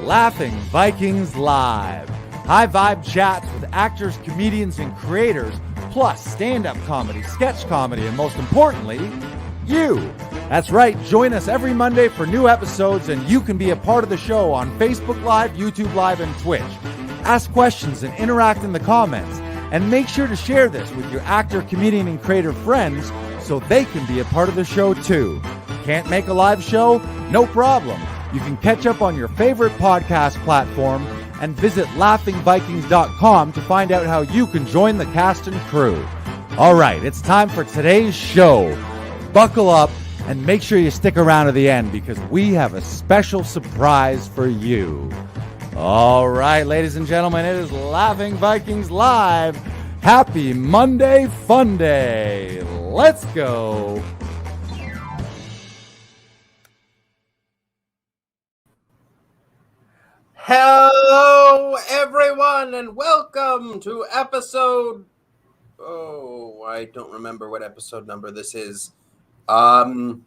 Laughing Vikings Live. High vibe chats with actors, comedians, and creators, plus stand-up comedy, sketch comedy, and most importantly, you. That's right, join us every Monday for new episodes, and you can be a part of the show on Facebook Live, YouTube Live, and Twitch. Ask questions and interact in the comments, and make sure to share this with your actor, comedian, and creator friends so they can be a part of the show too. Can't make a live show? No problem. You can catch up on your favorite podcast platform and visit laughingvikings.com to find out how you can join the cast and crew. All right, it's time for today's show. Buckle up and make sure you stick around to the end because we have a special surprise for you. All right, ladies and gentlemen, it is Laughing Vikings Live. Happy Monday Fun Day. Let's go. Hello, everyone, and welcome to episode... Oh, I don't remember what episode number this is. Oh,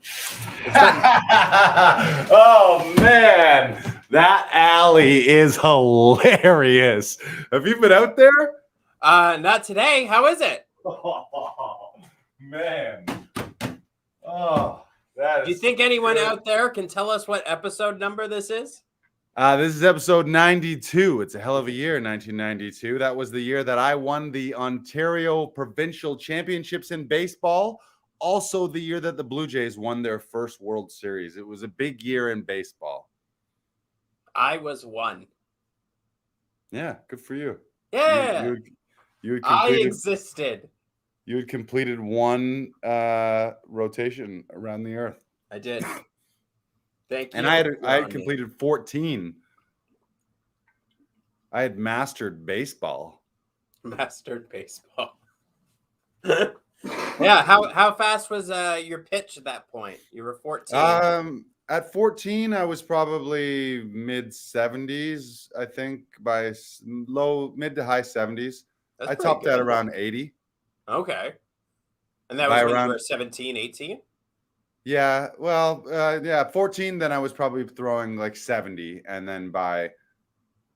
man, that alley is hilarious. Have you been out there? Not today. How is it? Oh, man. Oh, that is... Do you think anyone out there can tell us what episode number this is? This is episode 92. It's a hell of a year, 1992. That was the year that I won the Ontario Provincial Championships in baseball. Also the year that the Blue Jays won their first World Series. It was a big year in baseball. I was one. Yeah, good for you. Yeah. You had I completed, existed. You had completed one rotation around the earth. I did. Thank you. And I had completed 14. I had mastered baseball. Mastered baseball. Yeah, how fast was your pitch at that point? You were 14. At 14, I was probably mid 70s, I think, by mid to high 70s. I topped at around 80. Okay. And that was when you were 17, 18? Yeah, well, 14, then I was probably throwing like 70, and then by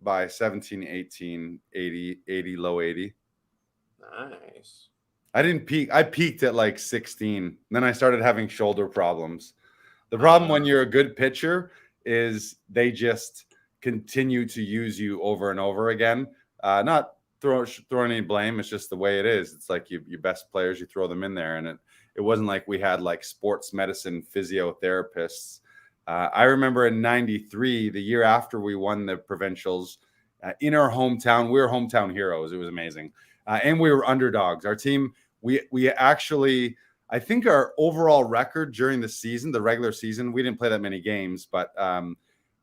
17, 18, 80, low 80. Nice. I didn't peak. I peaked at like 16. Then I started having shoulder problems. The problem when you're a good pitcher is they just continue to use you over and over again. Not throwing any blame. It's just the way it is. It's like your best players, you throw them in there, and it wasn't like we had like sports medicine physiotherapists. I remember in 93, the year after we won the provincials in our hometown, we were hometown heroes. It was amazing. And we were underdogs. Our team, we actually, I think our overall record during the season, the regular season, we didn't play that many games, but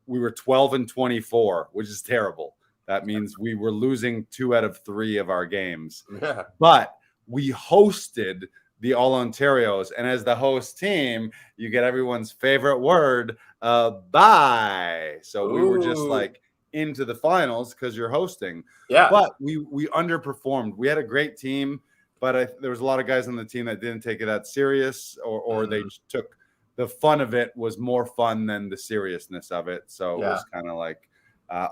we were 12-24, which is terrible. That means we were losing 2 out of 3 of our games. Yeah. But we hosted the All Ontarios, and as the host team, you get everyone's favorite word, bye. So we were just like into the finals because you're hosting. Yeah. But we underperformed. We had a great team, but there was a lot of guys on the team that didn't take it that serious, or they took the fun of it was more fun than the seriousness of it. So it was kind of like,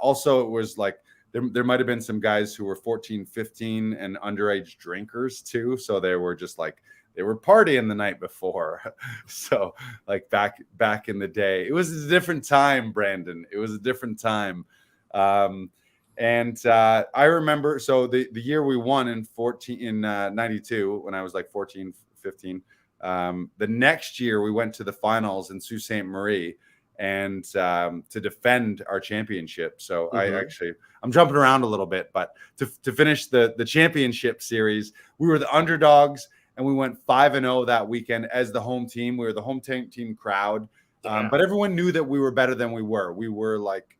also it was like, there might have been some guys who were 14, 15 and underage drinkers too. So they were just like, they were partying the night before. So like back in the day, it was a different time, Brandon. It was a different time. And I remember, so the year we won in 92, when I was like 14, 15, the next year we went to the finals in Sault Ste. Marie and to defend our championship. So I'm jumping around a little bit, but to finish the championship series, we were the underdogs and we went 5-0 that weekend as the home team. We were the home team crowd, but everyone knew that we were better than we were. We were like,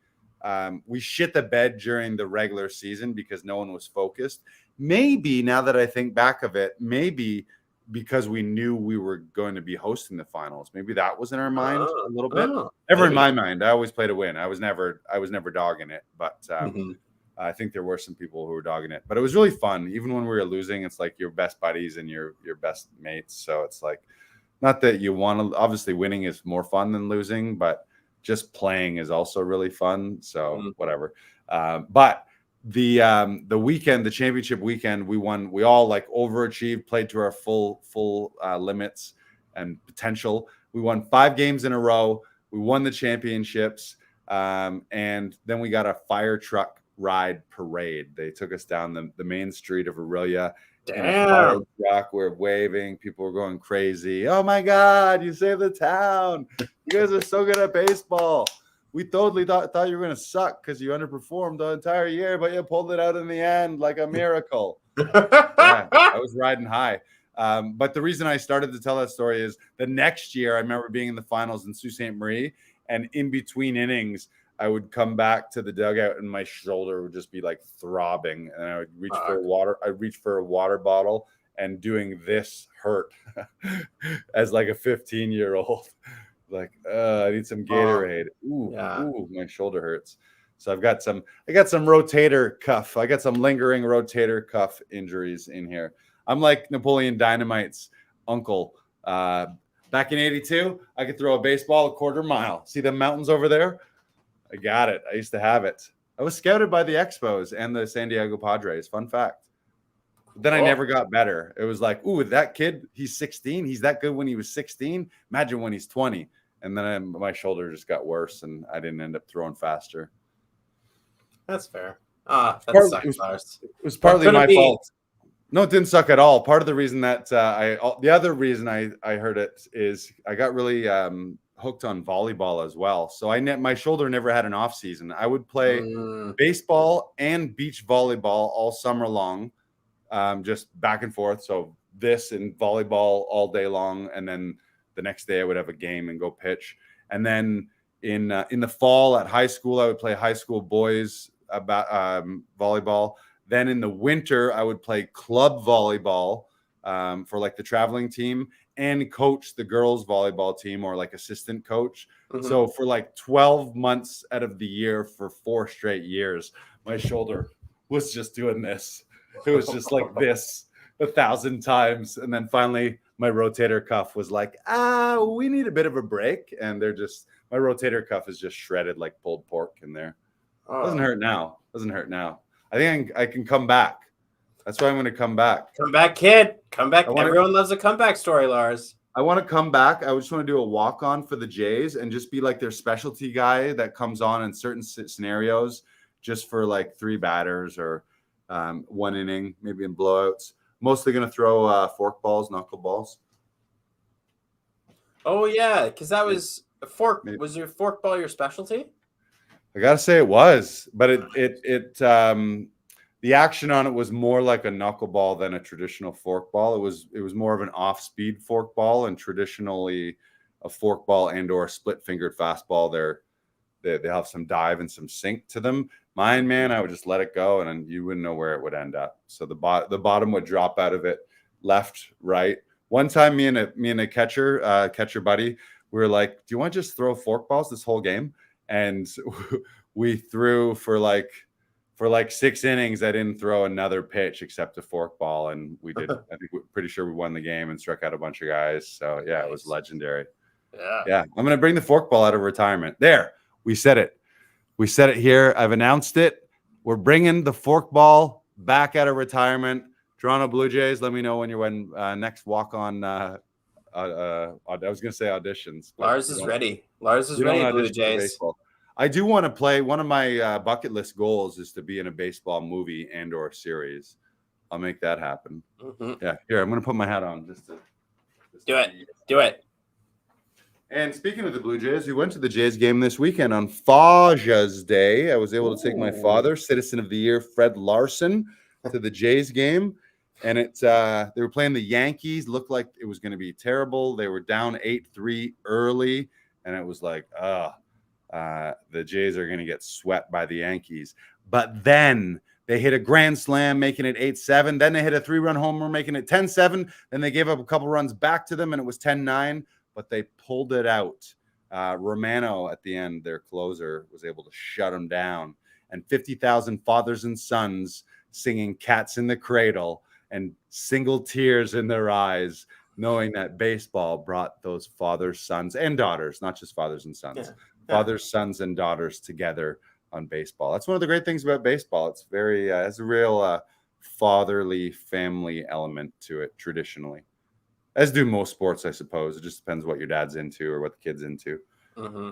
we shit the bed during the regular season because no one was focused. Maybe now that I think back of it, maybe because we knew we were going to be hosting the finals. Maybe that was in our mind a little bit. Never in my mind. I always play to win. I was never dogging it, but I think there were some people who were dogging it. But it was really fun. Even when we were losing, it's like your best buddies and your best mates. So it's like, not that you want to, obviously winning is more fun than losing, but just playing is also really fun. So whatever. But the weekend, the championship weekend, we won. We all like overachieved, played to our full limits and potential. We won 5 games in a row. We won the championships, and then we got a fire truck ride parade. They took us down the main street of Aurelia. In a fire truck, we're waving. People were going crazy. Oh my God, you saved the town. You guys are so good at baseball. We totally thought you were going to suck because you underperformed the entire year, but you pulled it out in the end like a miracle. Yeah, I was riding high. But the reason I started to tell that story is the next year, I remember being in the finals in Sault Ste. Marie, and in between innings, I would come back to the dugout and my shoulder would just be like throbbing, and I would reach for water. I'd reach for a water bottle, and doing this hurt as like a 15-year-old. Like, I need some Gatorade. Ooh, my shoulder hurts. So I got some rotator cuff. I got some lingering rotator cuff injuries in here. I'm like Napoleon Dynamite's uncle. Back in '82, I could throw a baseball a quarter mile. See the mountains over there? I got it. I used to have it. I was scouted by the Expos and the San Diego Padres. Fun fact. Then I never got better. It was like, ooh, that kid, he's 16. He's that good when he was 16. Imagine when he's 20. And then my shoulder just got worse, and I didn't end up throwing faster. That's fair. It was partly my fault. No, it didn't suck at all. Part of the reason that the other reason I heard it is I got really hooked on volleyball as well. So my shoulder never had an off season. I would play baseball and beach volleyball all summer long, just back and forth. So this and volleyball all day long, and then the next day I would have a game and go pitch. And then in the fall at high school, I would play high school boys volleyball. Then in the winter, I would play club volleyball for like the traveling team, and coach the girls volleyball team, or like assistant coach. So for like 12 months out of the year for 4 straight years, my shoulder was just doing this. It was just like this 1,000 times. And then finally my rotator cuff was like, we need a bit of a break. And my rotator cuff is just shredded like pulled pork in there. Doesn't hurt now. I think I can come back. That's why I'm going to come back. Come back, kid. Come back. Everyone loves a comeback story, Lars. I want to come back. I just want to do a walk-on for the Jays and just be like their specialty guy that comes on in certain scenarios just for like 3 batters or 1 inning, maybe in blowouts. Mostly going to throw fork balls, knuckle balls. Oh, yeah, because that was a fork. Maybe. Was your fork ball your specialty? I gotta say it was, but the action on it was more like a knuckleball than a traditional fork ball. It was more of an off-speed fork ball, and traditionally a fork ball and or a split-fingered fastball, they have some dive and some sink to them. Mine, man, I would just let it go, and you wouldn't know where it would end up. So the bottom would drop out of it, left, right. One time, me and a catcher buddy, we were like, "Do you want to just throw fork balls this whole game?" And we threw for like 6 innings. I didn't throw another pitch except a fork ball, and we did. I think we're pretty sure we won the game and struck out a bunch of guys. So yeah, it was legendary. Yeah. I'm gonna bring the fork ball out of retirement. There, we said it. We said it here. I've announced it. We're bringing the fork ball back out of retirement. Toronto Blue Jays, let me know when you're next walk on. I was gonna say auditions. Lars is ready. Lars is ready. Blue Jays. I do want to play. One of my bucket list goals is to be in a baseball movie and or series. I'll make that happen. Yeah, here, I'm going to put my hat on just to do it. And speaking of the Blue Jays, we went to the Jays game this weekend on Father's Day. I was able to take my father, Citizen of the Year, Fred Larson, to the Jays game. And they were playing the Yankees. Looked like it was going to be terrible. They were down 8-3 early, and it was like, the Jays are going to get swept by the Yankees. But then they hit a grand slam, making it 8-7. Then they hit a 3-run homer, making it 10-7. Then they gave up a couple runs back to them, and it was 10-9. But they pulled it out. Romano, at the end, their closer, was able to shut them down. And 50,000 fathers and sons singing Cats in the Cradle and single tears in their eyes, knowing that baseball brought those fathers, sons, and daughters, not just fathers and sons, fathers, sons, and daughters together on baseball. That's one of the great things about baseball. It's very has a real fatherly family element to it traditionally, as do most sports, I suppose. It just depends what your dad's into or what the kid's into. Mm-hmm.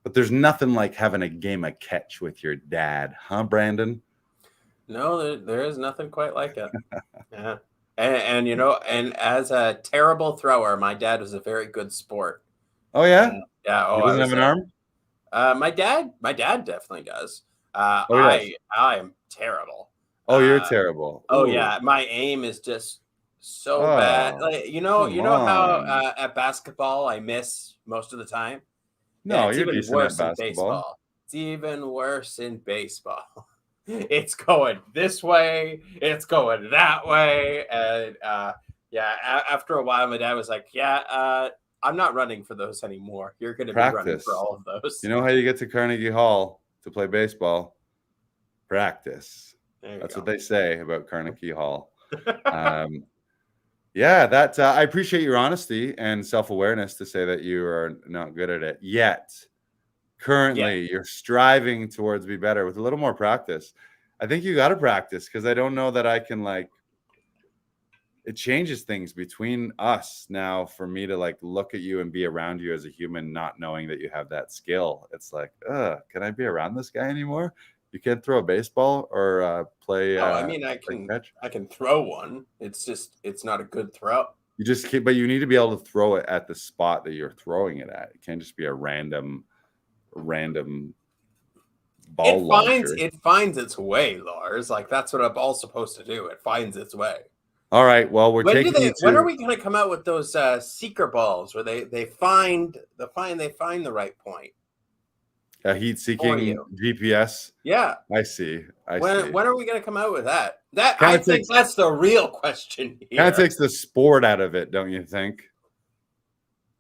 But there's nothing like having a game of catch with your dad, huh, Brandon? No, there is nothing quite like it. Yeah. And you know, and as a terrible thrower, my dad was a very good sport. Oh yeah, Yeah. Oh, he I doesn't have was an arm. my dad definitely does. Oh, he does. I am terrible. Oh, you're terrible. Oh Ooh. yeah, my aim is just so bad. Oh, Like, you come know how on. at basketball I miss most of the time? Yeah, No, it's you're even decent at worse in basketball. baseball. It's even worse in baseball. It's going this way, it's going that way. And yeah, after a while, my dad was like, yeah, I'm not running for those anymore. You're going to be running for Practice. all of those. You know how you get to Carnegie Hall to play baseball? Practice. That's what they say about Carnegie Hall. Yeah, that I appreciate your honesty and self-awareness to say that you are not good at it yet. Currently, you're striving towards be better with a little more practice. I think you got to practice because I don't know that I can like. It changes things between us now for me to like look at you and be around you as a human, not knowing that you have that skill. It's like, can I be around this guy anymore? You can't throw a baseball or play. I mean, I can throw one. It's just it's not a good throw. You just can't, but you need to be able to throw it at the spot that you're throwing it at. It can't just be a random ball launcher. It finds its way, Lars. Like that's what a ball's supposed to do. It finds its way. All right. Well, when are we going to come out with those seeker balls where they find the right point? A heat-seeking GPS. Yeah, I see. When are we going to come out with that? I think that's the real question here. Kind of takes the sport out of it, don't you think?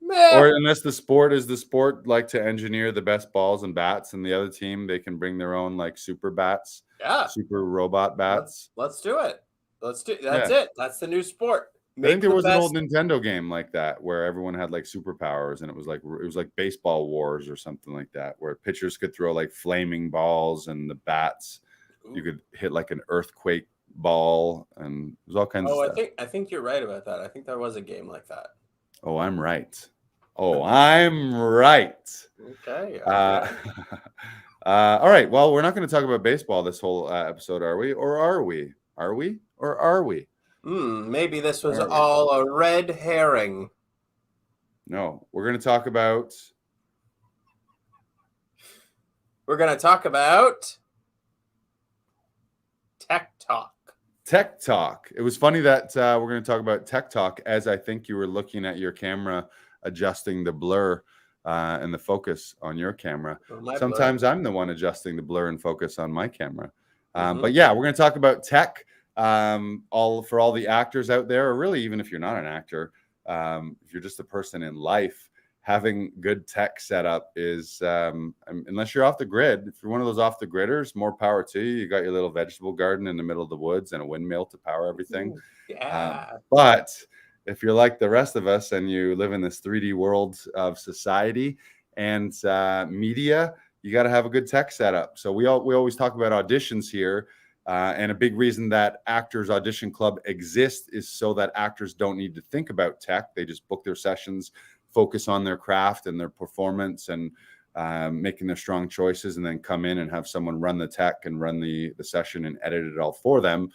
Meh. Or unless the sport like to engineer the best balls and bats, and the other team they can bring their own like super bats, super robot bats. Let's do it. That's it. That's the new sport. I think there was an old Nintendo game like that where everyone had like superpowers, and it was like baseball wars or something like that, where pitchers could throw like flaming balls and the bats. You could hit like an earthquake ball, and it was all kinds of stuff. I think you're right about that. I think there was a game like that. Oh, I'm right. I'm right. Okay. All right. Well, we're not going to talk about baseball this whole episode, are we? Or are we? Are we? Or are we? Maybe this was all a red herring. No, we're going to talk about. We're going to talk about Tech Talk. Tech Talk. It was funny that we're going to talk about Tech Talk as I think you were looking at your camera, adjusting the blur and the focus on your camera. Sometimes I'm the one adjusting the blur and focus on my camera. But yeah, we're going to talk about tech. For all the actors out there, or really even if you're not an actor, if you're just a person in life, having good tech setup is, unless you're off the grid, if you're one of those off the gridders, more power to you. You got your little vegetable garden in the middle of the woods and a windmill to power everything. But if you're like the rest of us and you live in this 3D world of society and media, you got to have a good tech setup. So we always talk about auditions here. And a big reason that Actors Audition Club exists is so that actors don't need to think about tech. They just book their sessions, focus on their craft and their performance and making their strong choices, and then come in and have someone run the tech and run the session and edit it all for them.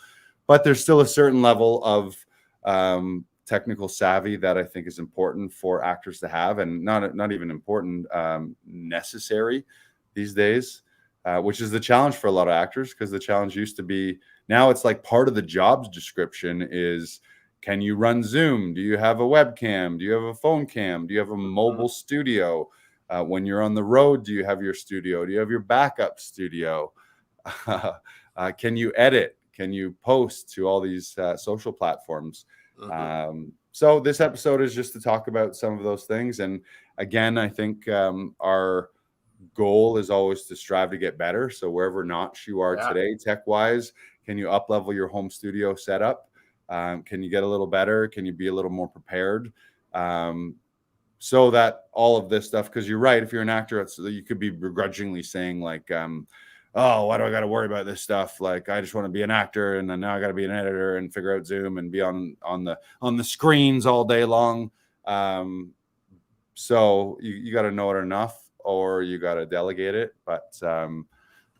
But there's still a certain level of technical savvy that I think is important for actors to have, and not even important, necessary these days. Which is the challenge for a lot of actors, because the challenge used to be, now it's like part of the job's description is, can you run Zoom? Do you have a webcam? Do you have a phone cam? Do you have a mobile studio? When you're on the road, do you have your studio? Do you have your backup studio? Can you edit? Can you post to all these social platforms? So this episode is just to talk about some of those things. And again, I think our goal is always to strive to get better. So wherever notch you are today, tech wise, can you up level your home studio setup? Can you get a little better? Can you be a little more prepared? so that all of this stuff, because you're right, if you're an actor, you could be begrudgingly saying like, oh, why do I got to worry about this stuff? Like, I just want to be an actor, and then now I got to be an editor and figure out Zoom and be on the screens all day long. So you got to know it enough, or you got to delegate it. But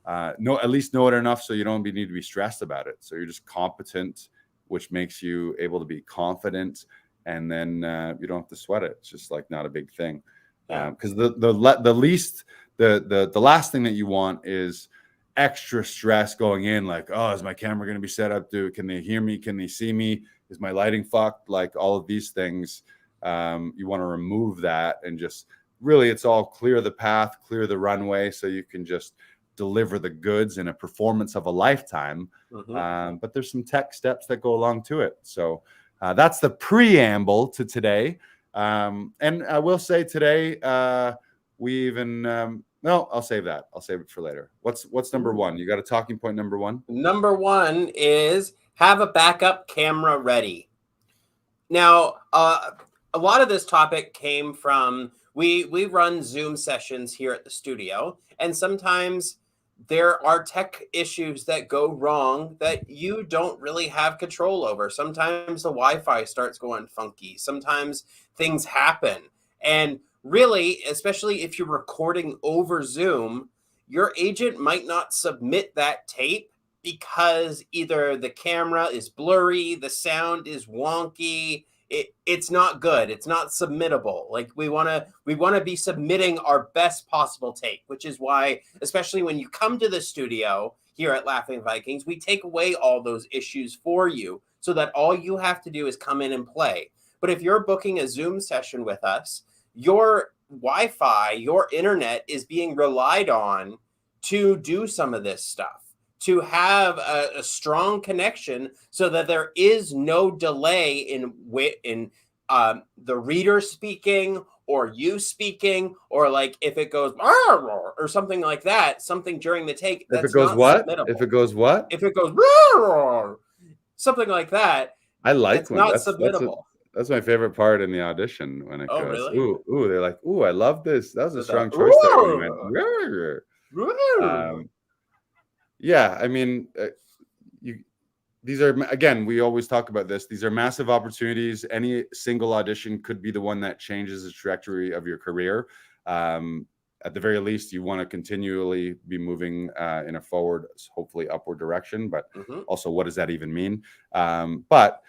at least know it enough so you don't need to be stressed about it. So you're just competent, which makes you able to be confident, and then you don't have to sweat it. It's just like not a big thing. Because the last thing that you want is extra stress going in, like, oh, is my camera going to be set up? Can they hear me? Can they see me? Is my lighting fucked? Like all of these things, you want to remove that, and just really, it's all clear the path, clear the runway, so you can just deliver the goods in a performance of a lifetime. But there's some tech steps that go along to it. So that's the preamble to today. And I will say today, we even no, I'll save that. I'll save it for later. What's number one? You got a talking point number one? Number one is have a backup camera ready. Now, a lot of this topic came from, we run Zoom sessions here at the studio, and sometimes there are tech issues that go wrong that you don't really have control over. Sometimes the Wi-Fi starts going funky. Sometimes things happen. And really, especially if you're recording over Zoom, your agent might not submit that tape because either the camera is blurry, the sound is wonky, it's not good, it's not submittable. Like we want to be submitting our best possible tape, which is why, especially when you come to the studio here at Laughing Vikings, we take away all those issues for you so that all you have to do is come in and play. But if you're booking a Zoom session with us, your Wi-Fi, your internet is being relied on to do some of this stuff, to have a strong connection so that there is no delay in the reader speaking or you speaking, or like if it goes or something like that, something during the take. If it goes what? If it goes what? If it goes something like that, I like it's not submittable. That's my favorite part in the audition, when it goes, really? ooh, they're like, ooh, I love this. That was a strong choice there. Yeah, I mean, these are, again, we always talk about this. These are massive opportunities. Any single audition could be the one that changes the trajectory of your career. At the very least, you want to continually be moving in a forward, hopefully upward direction. But also, what does that even mean? But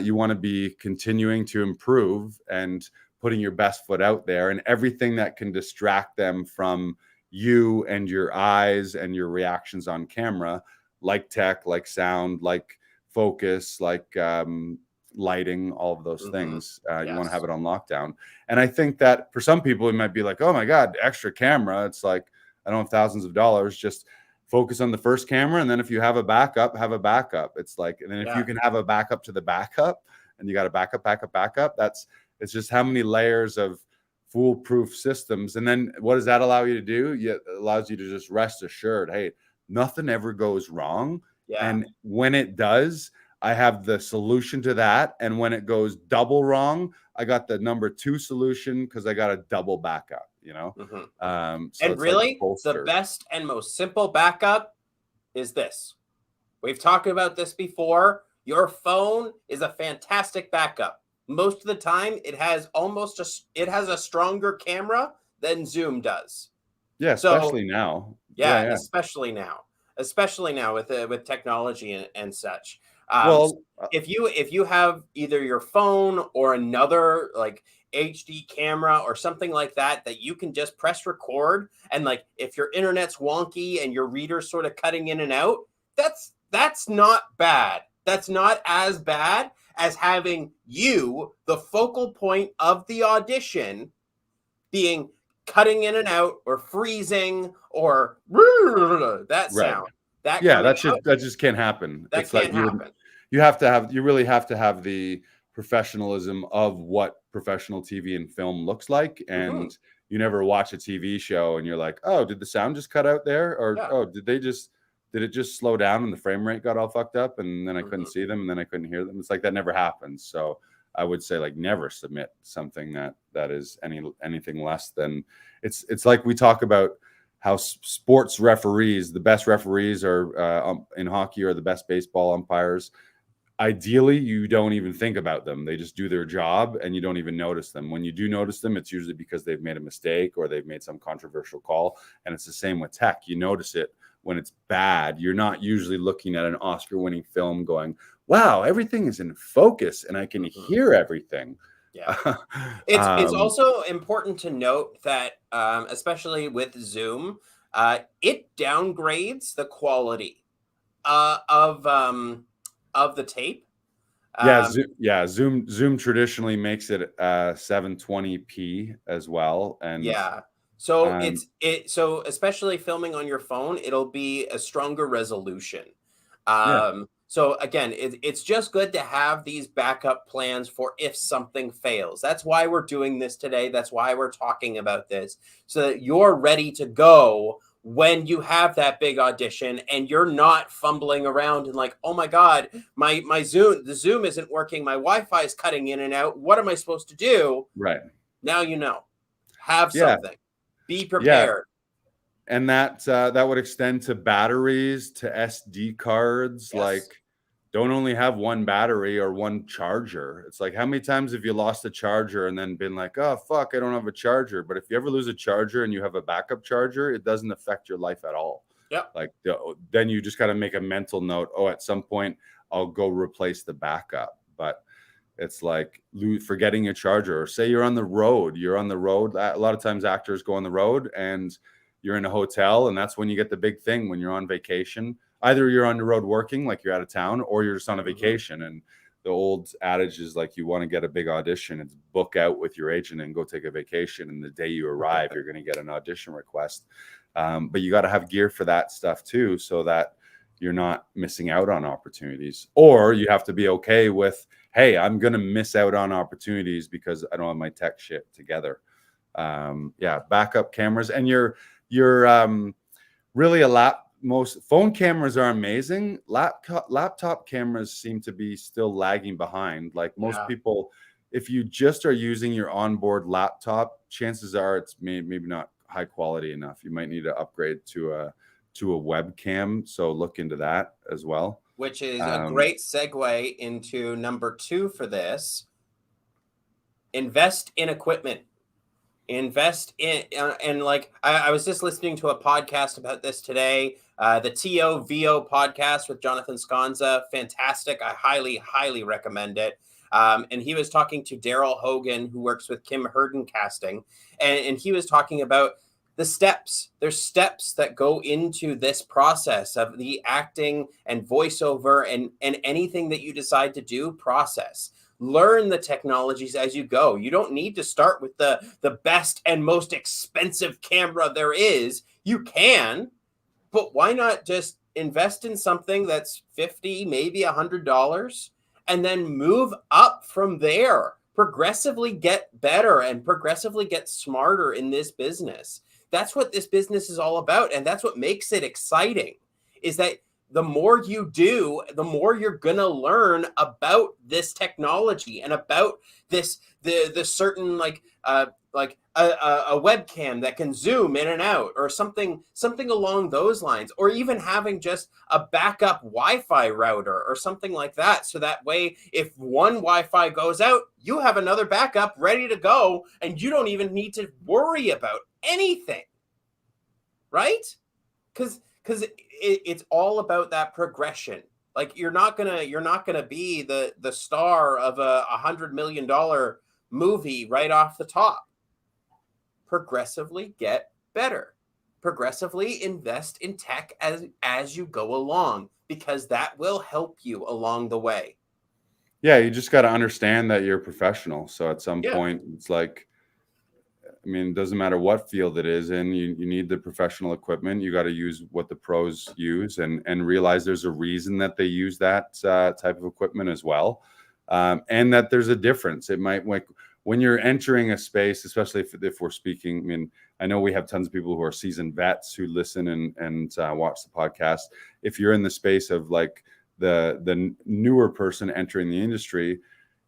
you want to be continuing to improve and putting your best foot out there, and everything that can distract them from you and your eyes and your reactions on camera, like tech, like sound, like focus, like lighting, all of those things. You want to have it on lockdown. And I think that for some people, it might be like, oh my God, extra camera. It's like, I don't have thousands of dollars. Just focus on the first camera. And then if you have a backup, have a backup. It's like, and then if you can have a backup to the backup, and you got a backup, it's just how many layers of foolproof systems. And then what does that allow you to do? It allows you to just rest assured, hey, nothing ever goes wrong. And when it does, I have the solution to that. And when it goes double wrong, I got the number 2 solution, because I got a double backup, you know? So and really, the best and most simple backup is this. We've talked about this before. Your phone is a fantastic backup. Most of the time, it has a stronger camera than Zoom does. Yeah, especially now. Yeah, especially now with technology and such. If you have either your phone or another like HD camera or something like that you can just press record, and like if your internet's wonky and your reader's sort of cutting in and out, that's not bad. That's not as bad as having you, the focal point of the audition, being cutting in and out or freezing or that sound. That just can't happen. That can't happen. You really have to have the professionalism of what professional TV and film looks like. And you never watch a TV show and you're like, oh, did the sound just cut out there? Or, oh, did it just slow down and the frame rate got all fucked up and then I couldn't see them and then I couldn't hear them? It's like that never happens. So I would say like never submit something that is anything less than it's like we talk about how sports referees, the best referees are in hockey are the best baseball umpires. Ideally, you don't even think about them. They just do their job and you don't even notice them. When you do notice them, it's usually because they've made a mistake or they've made some controversial call. And it's the same with tech. You notice it when it's bad. You're not usually looking at an Oscar-winning film going, wow, everything is in focus and I can hear everything. Yeah. It's also important to note that, especially with Zoom, it downgrades the quality of the tape. Zoom traditionally makes it 720p as well, and so so especially filming on your phone, it'll be a stronger resolution. So again, it's just good to have these backup plans for if something fails. That's why we're doing this today. That's why we're talking about this, so that you're ready to go when you have that big audition and you're not fumbling around and like, oh my God, the Zoom isn't working. My Wi-Fi is cutting in and out. What am I supposed to do? Right. Now, have something, be prepared. And that would extend to batteries, to SD cards. Yes. Like, don't only have one battery or one charger. It's like, how many times have you lost a charger and then been like, oh, fuck, I don't have a charger. But if you ever lose a charger and you have a backup charger, it doesn't affect your life at all. Yeah. Like, then you just got to make a mental note. Oh, at some point I'll go replace the backup. But it's like forgetting your charger, or say you're on the road. A lot of times actors go on the road and you're in a hotel, and that's when you get the big thing when you're on vacation. Either you're on the road working, like you're out of town, or you're just on a vacation. And the old adage is like, you want to get a big audition, it's book out with your agent and go take a vacation. And the day you arrive, you're going to get an audition request. But you got to have gear for that stuff too, so that you're not missing out on opportunities. Or you have to be okay with, hey, I'm going to miss out on opportunities because I don't have my tech shit together. Backup cameras. And you're really most phone cameras are amazing. Laptop cameras seem to be still lagging behind. Like most people, if you just are using your onboard laptop, chances are it's maybe not high quality enough. You might need to upgrade to a webcam. So look into that as well. Which is a great segue into number 2 for this. Invest in equipment. Invest in, and like I was just listening to a podcast about this today, the TOVO podcast with Jonathan Sconza. Fantastic. I highly, highly recommend it. And he was talking to Daryl Hogan, who works with Kim Herden Casting. And he was talking about the steps. There's steps that go into this process of the acting and voiceover and anything that you decide to do process. Learn the technologies as you go. You don't need to start with the best and most expensive camera there is. You can, but why not just invest in something that's $50, maybe $100, and then move up from there. Progressively get better and progressively get smarter in this business. That's what this business is all about. And that's what makes it exciting, is that the more you do, the more you're going to learn about this technology and about the certain like a webcam that can zoom in and out, or something along those lines, or even having just a backup Wi-Fi router or something like that. So that way, if one Wi-Fi goes out, you have another backup ready to go, and you don't even need to worry about anything, right? Because it's all about that progression. Like you're not gonna be the star of a $100 million movie right off the top. Progressively get better. Progressively invest in tech as you go along, because that will help you along the way. Yeah, you just got to understand that you're a professional. So at some point, it's like, I mean, it doesn't matter what field it is in, you need the professional equipment. You got to use what the pros use, and realize there's a reason that they use that type of equipment as well. And that there's a difference. It might, like, when you're entering a space, especially if we're speaking, I mean, I know we have tons of people who are seasoned vets who listen and watch the podcast. If you're in the space of like the newer person entering the industry,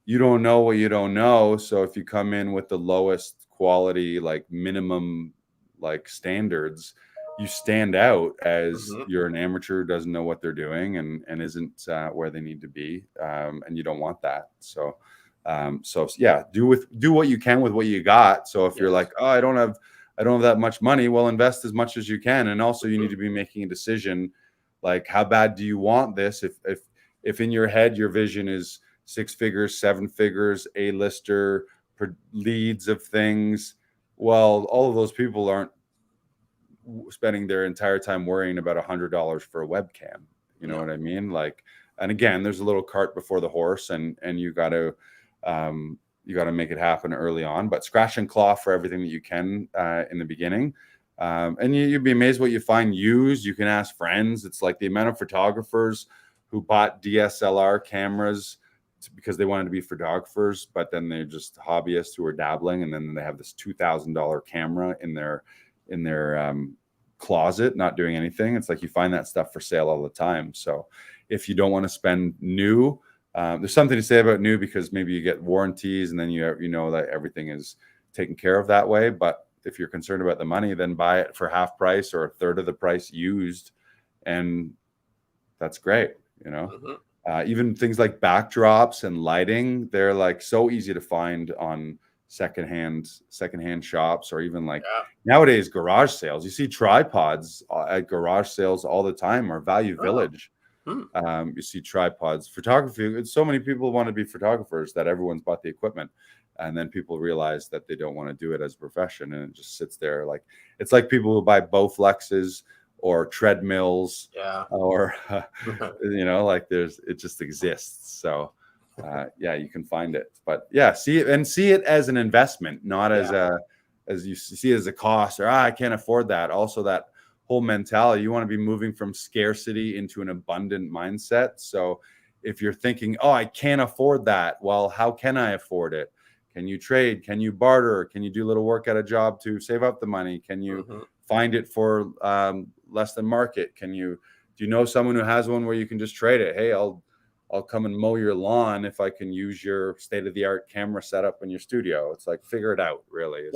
you don't know what you don't know. So if you come in with the lowest quality, like minimum, like standards, you stand out as you're an amateur who doesn't know what they're doing and isn't where they need to be. And you don't want that. So, so yeah, do what you can with what you got. So if you're like, oh, I don't have that much money, well, invest as much as you can. And also you need to be making a decision, like, how bad do you want this? If in your head, your vision is 6 figures, 7 figures, A-lister, leads of things, well, all of those people aren't spending their entire time worrying about $100 for a webcam. You know what I mean? Like, and again, there's a little cart before the horse, and you got to make it happen early on, but scratch and claw for everything that you can in the beginning. And you'd be amazed what you find used. You can ask friends. It's like the amount of photographers who bought DSLR cameras because they wanted to be photographers, but then they're just hobbyists who are dabbling, and then they have this $2,000 camera in their closet, not doing anything. It's like you find that stuff for sale all the time. So if you don't want to spend new, there's something to say about new, because maybe you get warranties and then you know that everything is taken care of that way. But if you're concerned about the money, then buy it for half price or a third of the price used, and that's great. You know, even things like backdrops and lighting, they're like so easy to find on secondhand shops, or even like nowadays garage sales. You see tripods at garage sales all the time, or Value Village. You see tripods. Photography, so many people want to be photographers that everyone's bought the equipment, and then people realize that they don't want to do it as a profession, and it just sits there. Like, it's like people who buy Bowflexes or treadmills, or you know, like it just exists. So yeah, you can find it, but yeah, see it as an investment, not as you see it as a cost, or I can't afford that. Also, that whole mentality, you want to be moving from scarcity into an abundant mindset. So if you're thinking, oh, I can't afford that, well, how can I afford it? Can you trade? Can you barter? Can you do a little work at a job to save up the money? Can you find it for less than market? Do you know someone who has one where you can just trade it? Hey, I'll come and mow your lawn if I can use your state-of-the-art camera setup in your studio. It's like, figure it out, really,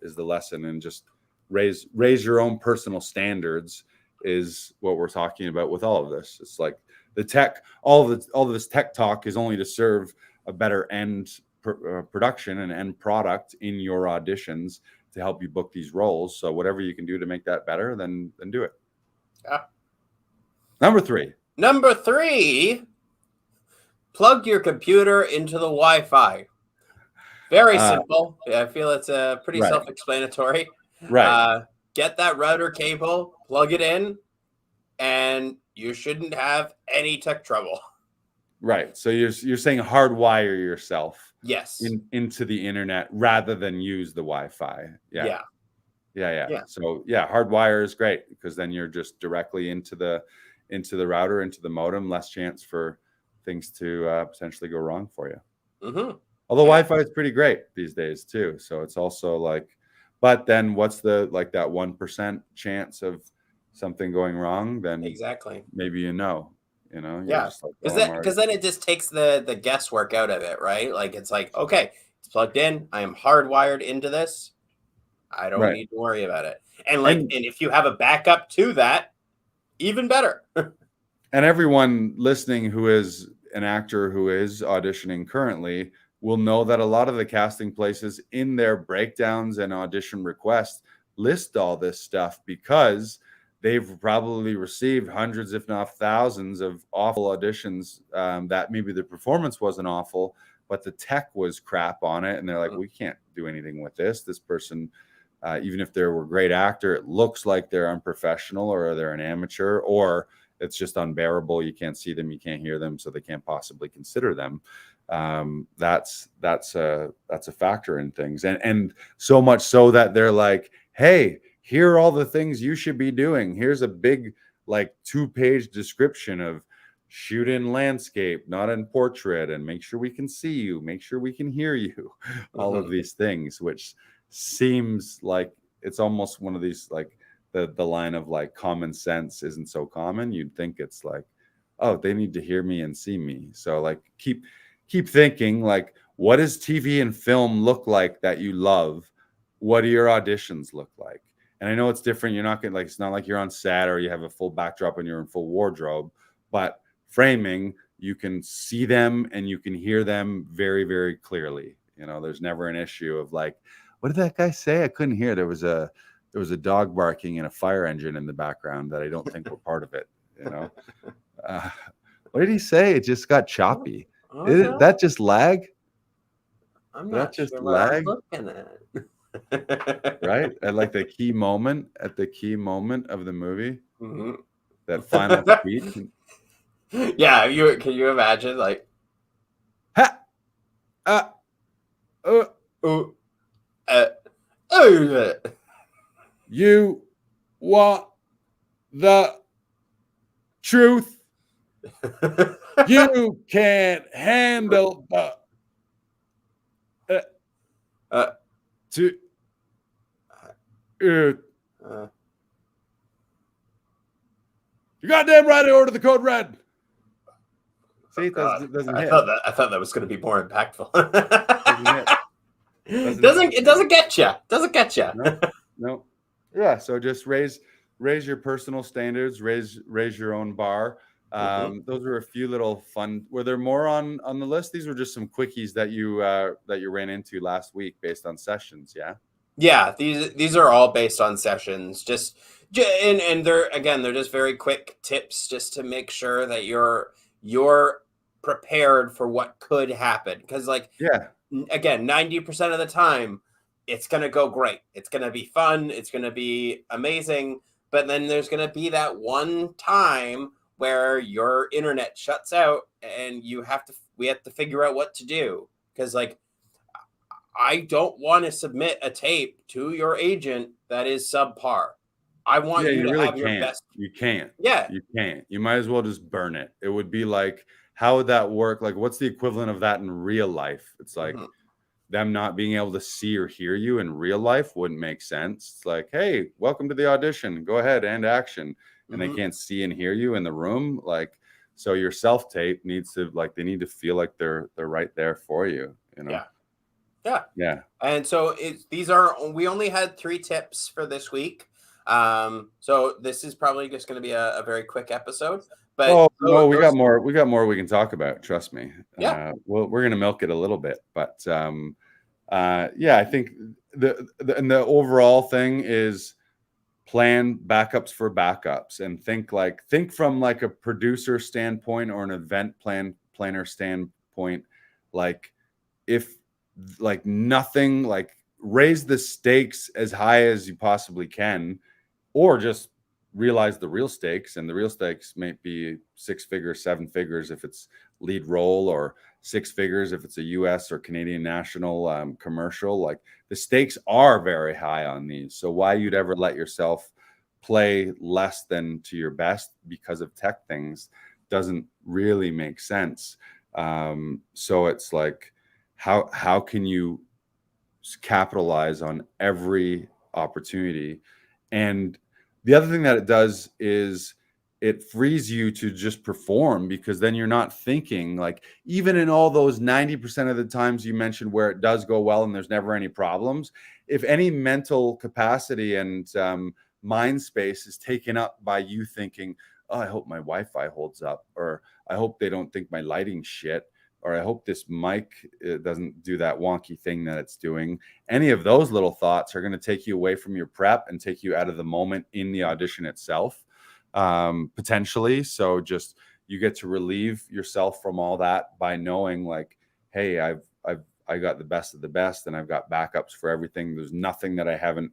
is the lesson. And just raise your own personal standards is what we're talking about with all of this. It's like the tech, all of this tech talk is only to serve a better end production and end product in your auditions to help you book these roles. So whatever you can do to make that better, then do it. Number three, plug your computer into the Wi-Fi. Very simple. I feel it's pretty self-explanatory. Right. Get that router cable, plug it in, and you shouldn't have any tech trouble. Right. So you're saying hardwire yourself into the internet rather than use the Wi-Fi. Yeah. So yeah, hardwire is great, because then you're just directly into the router, into the modem, less chance for things to potentially go wrong for you. Although Wi-Fi is pretty great these days too. So it's also like, but then what's the, like, that 1% chance of something going wrong? Then maybe because then it just takes the guesswork out of it, right? Like, it's like, okay, it's plugged in, I am hardwired into this, I don't need to worry about it. And and if you have a backup to that, even better. And everyone listening who is an actor who is auditioning currently will know that a lot of the casting places in their breakdowns and audition requests list all this stuff, because they've probably received hundreds, if not thousands, of awful auditions that maybe the performance wasn't awful, but the tech was crap on it. And they're like, we can't do anything with this. This person, even if they were a great actor, it looks like they're unprofessional, or they're an amateur, or it's just unbearable. You can't see them, you can't hear them, so they can't possibly consider them. That's a factor in things. And so much so that they're like, hey, here are all the things you should be doing. Here's a big, like, 2-page description of shoot in landscape, not in portrait, and make sure we can see you, make sure we can hear you. All of these things, which seems like it's almost one of these, like, the line of, like, common sense isn't so common. You'd think it's like, oh, they need to hear me and see me. So, like, keep keep thinking like, what does TV and film look like that you love? What do your auditions look like? And I know it's different. You're not gonna like, it's not like you're on set or you have a full backdrop and you're in full wardrobe, but framing, you can see them and you can hear them very, very clearly. You know, there's never an issue of like, what did that guy say? I couldn't hear. There was a dog barking and a fire engine in the background that I don't think were part of it. You know, what did he say? It just got choppy. Did that just lag? I'm That not just sure what I'm lag, looking at. right? At like the key moment, of the movie, Mhm. that final speech. Yeah, can you imagine like Ha! Uh, uh, ooh, oh, you want the truth? You can't handle the to you goddamn right I ordered the code red. See, it doesn't hit. I thought that was going to be more impactful. Doesn't hit. It doesn't get you. Doesn't get you. No. Yeah. So just raise your personal standards. Raise your own bar. Those are a few little fun. Were there more on the list? These were just some quickies that you ran into last week based on sessions. Yeah. Yeah. These are all based on sessions. And they're just very quick tips just to make sure that you're prepared for what could happen. Because like, yeah, again, 90% of the time, it's going to go great. It's going to be fun. It's going to be amazing. But then there's going to be that one time where your internet shuts out and we have to figure out what to do. Because like, I don't want to submit a tape to your agent that is subpar. I want you to really have your best. You can't. Yeah. You can't. You might as well just burn it. It would be like, how would that work? Like, what's the equivalent of that in real life? It's like them not being able to see or hear you in real life wouldn't make sense. It's like, hey, welcome to the audition. Go ahead and action. And they can't see and hear you in the room. Like, so your self tape needs to they need to feel like they're right there for you. You know? Yeah. And so we only had 3 tips for this week. So this is probably just going to be a very quick episode. But we got more. We got more we can talk about. Trust me. Yeah. We're gonna milk it a little bit, but I think the overall thing is plan backups for backups and think from like a producer standpoint or an event planner standpoint. Like if like nothing, like raise the stakes as high as you possibly can, or just realize the real stakes, and the real stakes may be 6 figures, 7 figures if it's lead role, or 6 figures if it's a US or Canadian national commercial. Like the stakes are very high on these, so why you'd ever let yourself play less than to your best because of tech things doesn't really make sense. So it's like, how can you capitalize on every opportunity? And the other thing that it does is it frees you to just perform, because then you're not thinking, like, even in all those 90% of the times you mentioned where it does go well and there's never any problems, if any mental capacity and mind space is taken up by you thinking, oh, I hope my Wi-Fi holds up, or I hope they don't think my lighting's shit, or I hope this mic doesn't do that wonky thing that it's doing. Any of those little thoughts are going to take you away from your prep and take you out of the moment in the audition itself, potentially. So just, you get to relieve yourself from all that by knowing, like, hey, I got the best of the best, and I've got backups for everything. There's nothing that I haven't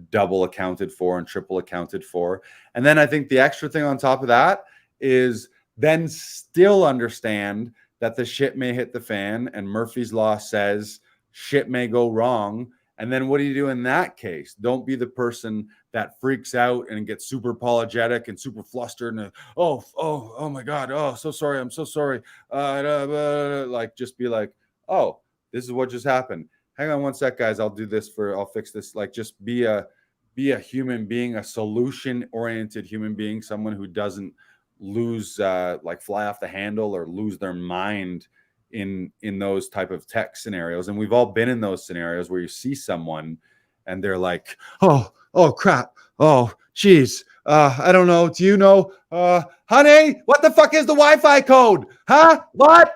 double accounted for and triple accounted for. And then I think the extra thing on top of that is then still understand that the shit may hit the fan, and Murphy's Law says shit may go wrong. And then what do you do in that case? Don't be the person that freaks out and gets super apologetic and super flustered and oh my God, oh, so sorry, I'm so sorry. Like, just be like, oh, this is what just happened. Hang on one sec, guys. I'll fix this. Like, just be a human being, a solution-oriented human being, someone who doesn't lose, like, fly off the handle or lose their mind in those type of tech scenarios. And we've all been in those scenarios where you see someone and they're like, oh crap, oh geez, I don't know, do you know, honey, what the fuck is the Wi-Fi code? Huh? What?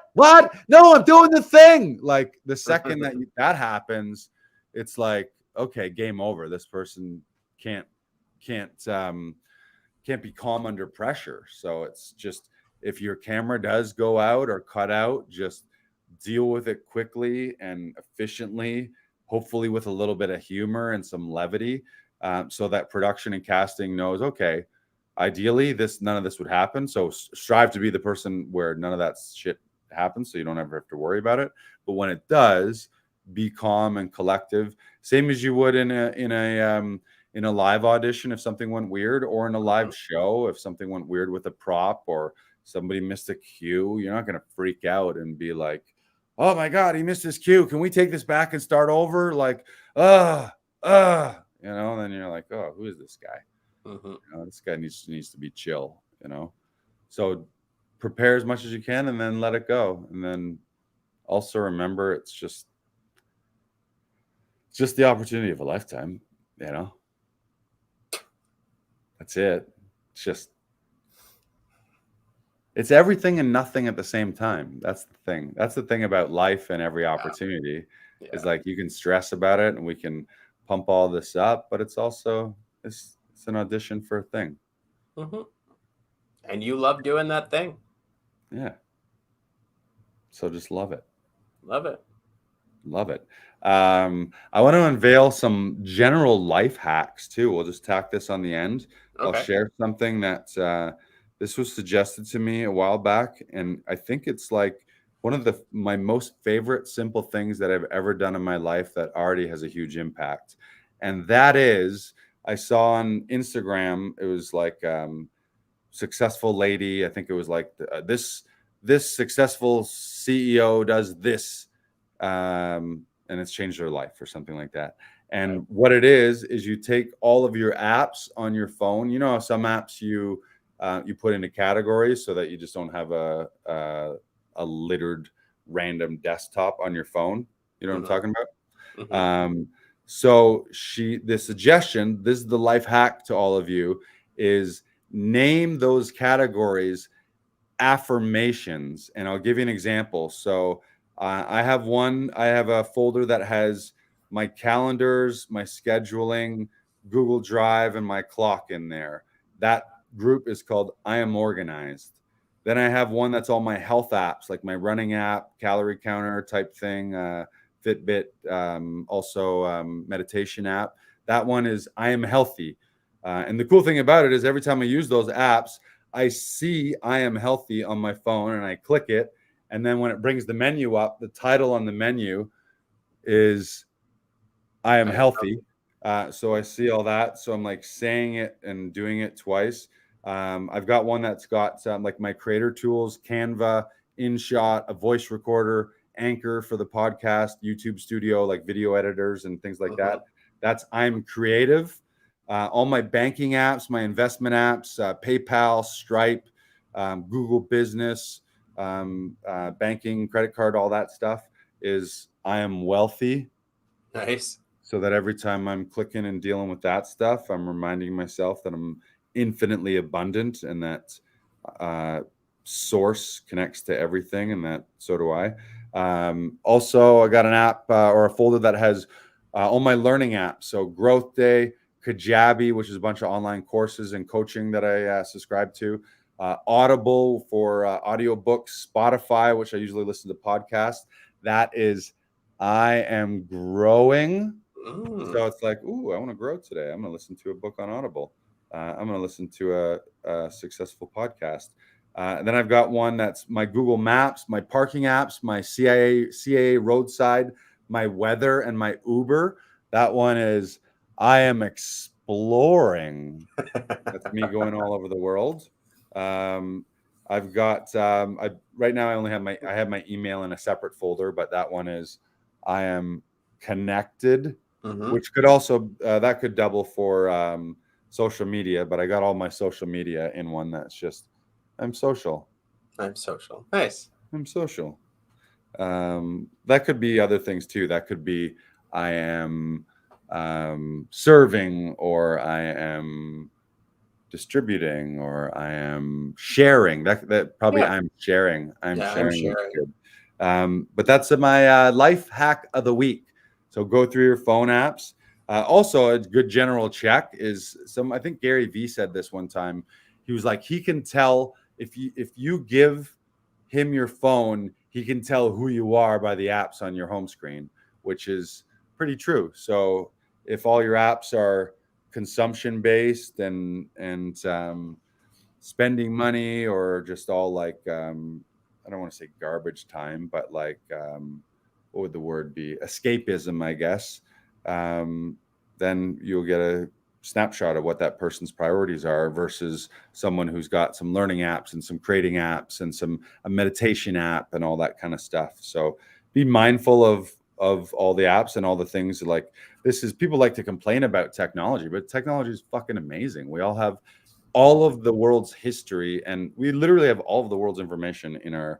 No, I'm doing the thing. Like the second that happens, it's like, okay, game over. This person can't be calm under pressure. So it's just, if your camera does go out or cut out, just deal with it quickly and efficiently, hopefully with a little bit of humor and some levity, so that production and casting knows, okay, ideally none of this would happen. So strive to be the person where none of that shit happens, so you don't ever have to worry about it. But when it does, be calm and collective, same as you would in a live audition if something went weird, or in a live show if something went weird with a prop or somebody missed a cue. You're not going to freak out and be like, oh my God, he missed his cue. Can we take this back and start over? Like, you know, and then you're like, oh, who is this guy? You know, this guy needs to be chill, you know? So prepare as much as you can and then let it go. And then also remember, it's just the opportunity of a lifetime, you know? That's it. It's everything and nothing at the same time. That's the thing. That's the thing about life and every opportunity. Is like, you can stress about it and we can pump all this up, but it's also, it's an audition for a thing. And you love doing that thing. Yeah. So just love it. Love it. Love it. I want to unveil some general life hacks too. We'll just tack this on the end. Okay. I'll share something that this was suggested to me a while back, and I think it's like one of my most favorite simple things that I've ever done in my life that already has a huge impact. And that is, I saw on Instagram, it was like successful lady. I think it was like this successful CEO does this, and it's changed their life or something like that. And what it is you take all of your apps on your phone. You know, some apps you put into categories so that you just don't have a littered random desktop on your phone. You know what I'm talking about? So the suggestion, this is the life hack to all of you, is name those categories affirmations. And I'll give you an example. So I have a folder that has my calendars, my scheduling, Google Drive, and my clock in there. That group is called I Am Organized. Then I have one that's all my health apps, like my running app, calorie counter type thing, Fitbit, also meditation app. That one is I Am Healthy. And the cool thing about it is every time I use those apps, I see I Am Healthy on my phone and I click it. And then when it brings the menu up, the title on the menu is I Am Healthy. So I see all that. So I'm like saying it and doing it twice. I've got one that's got like my creator tools, Canva, InShot, a voice recorder, Anchor for the podcast, YouTube Studio, like video editors and things like that. That's I'm Creative. All my banking apps, my investment apps, PayPal, Stripe, Google Business, banking, credit card, all that stuff is I Am Wealthy. Nice. So that every time I'm clicking and dealing with that stuff, I'm reminding myself that I'm infinitely abundant and that source connects to everything, and that so do I. Also, I got an app or a folder that has all my learning apps. So Growth Day, Kajabi, which is a bunch of online courses and coaching that I subscribe to, Audible for audiobooks, Spotify, which I usually listen to podcasts. That is I Am Growing. So it's like, ooh, I want to grow today. I'm going to listen to a book on Audible. I'm going to listen to a successful podcast. And then I've got one that's my Google Maps, my parking apps, my CAA roadside, my weather, and my Uber. That one is I Am Exploring. That's me going all over the world. I've got right now I have my email in a separate folder, but that one is I Am Connected, which could also that could double for social media, but I got all my social media in one that's just I'm social. I'm social. Nice. I'm social. That could be other things too. That could be I am serving, or I am distributing, or I am sharing. That probably Yeah. I'm sharing. I'm Yeah, I'm sharing is sharing. good. But that's my life hack of the week. So go through your phone apps. Also, a good general check is I think Gary Vee said this one time. He was like, he can tell if you give him your phone, he can tell who you are by the apps on your home screen, which is pretty true. So if all your apps are consumption based and spending money, or just all like I don't want to say garbage time, but like what would the word be, escapism, I guess, then you'll get a snapshot of what that person's priorities are versus someone who's got some learning apps and some creating apps and a meditation app and all that kind of stuff. So be mindful of all the apps and all the things. Like, this is, people like to complain about technology, but technology is fucking amazing. We all have all of the world's history, and we literally have all of the world's information in our